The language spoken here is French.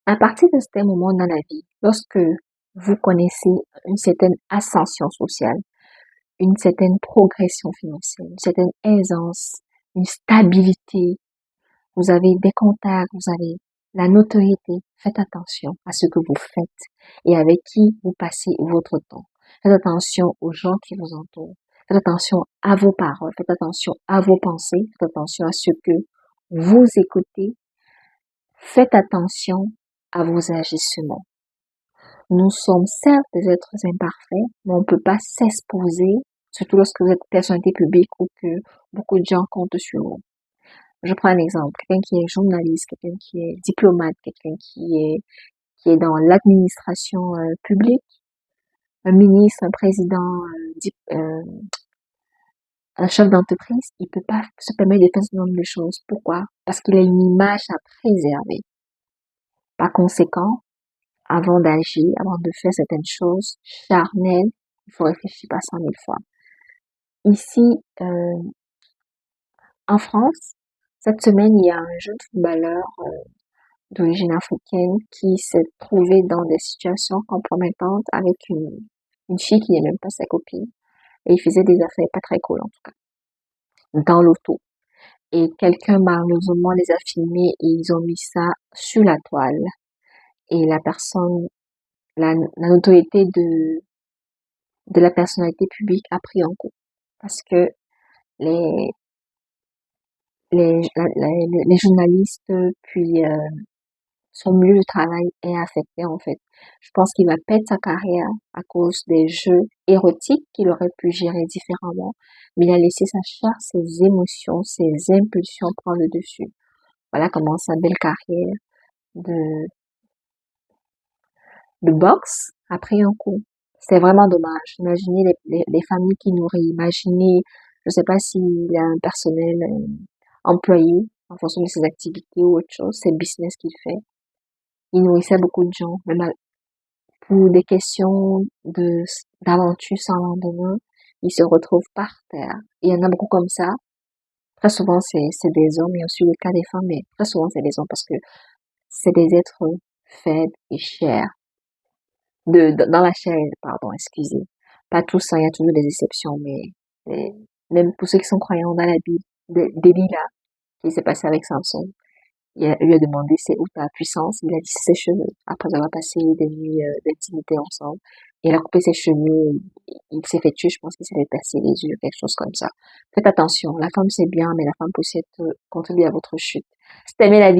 À partir de ce moment dans la vie, lorsque vous connaissez une certaine ascension sociale, une certaine progression financière, une certaine aisance, une stabilité, vous avez des contacts, vous avez la notoriété, faites attention à ce que vous faites et avec qui vous passez votre temps. Faites attention aux gens qui vous entourent. Faites attention à vos paroles, faites attention à vos pensées, faites attention à ce que vous écoutez, faites attention à vos agissements. Nous sommes certes des êtres imparfaits, mais on ne peut pas s'exposer, surtout lorsque vous êtes personnalité publique ou que beaucoup de gens comptent sur vous. Je prends un exemple, quelqu'un qui est journaliste, quelqu'un qui est diplomate, quelqu'un qui est dans l'administration publique, un ministre, un président, un chef d'entreprise, il peut pas se permettre de faire ce nombre de choses. Pourquoi? Parce qu'il a une image à préserver. Par conséquent, avant d'agir, avant de faire certaines choses charnelles, il faut réfléchir par 100 000 fois. Ici, en France, cette semaine, il y a un jeune footballeur d'origine africaine qui s'est trouvé dans des situations compromettantes avec une fille qui n'est même pas sa copine. Et il faisait des affaires pas très cool, en tout cas, dans l'auto. Et quelqu'un malheureusement les a filmés et ils ont mis ça sur la toile. Et la personne, la notoriété de la personnalité publique a pris un coup. Parce que les, les journalistes, puis son milieu de travail est affecté en fait. Je pense qu'il va perdre sa carrière à cause des jeux érotiques qu'il aurait pu gérer différemment, mais il a laissé sa chair, ses émotions, ses impulsions prendre le dessus. Voilà comment sa belle carrière de, de boxe a pris un coup. C'est vraiment dommage. Imaginez les familles qui nourrissent. Imaginez, je sais pas s'il y a un personnel employé en fonction de ses activités ou autre chose, c'est le business qu'il fait. Il nourrissait beaucoup de gens, même pour des questions d'aventure sans lendemain, ils se retrouvent par terre. Il y en a beaucoup comme ça. Très souvent, c'est des hommes, il y a aussi le cas des femmes, mais très souvent, c'est des hommes parce que c'est des êtres faibles et chers. Dans la chair, pardon, excusez. Pas tous, hein, il y a toujours des exceptions, mais même pour ceux qui sont croyants dans la Bible, Delilah, qui s'est passé avec Samson, il lui a demandé c'est où ta puissance, il a dit c'est ses cheveux. Après avoir passé des nuits d'intimité ensemble, il a coupé ses cheveux, il s'est fait tuer, je pense qu'il s'est fait percer les yeux, quelque chose comme ça. Faites attention, la femme c'est bien, mais la femme peut aussi être contribuer à votre chute. Si t'aimais la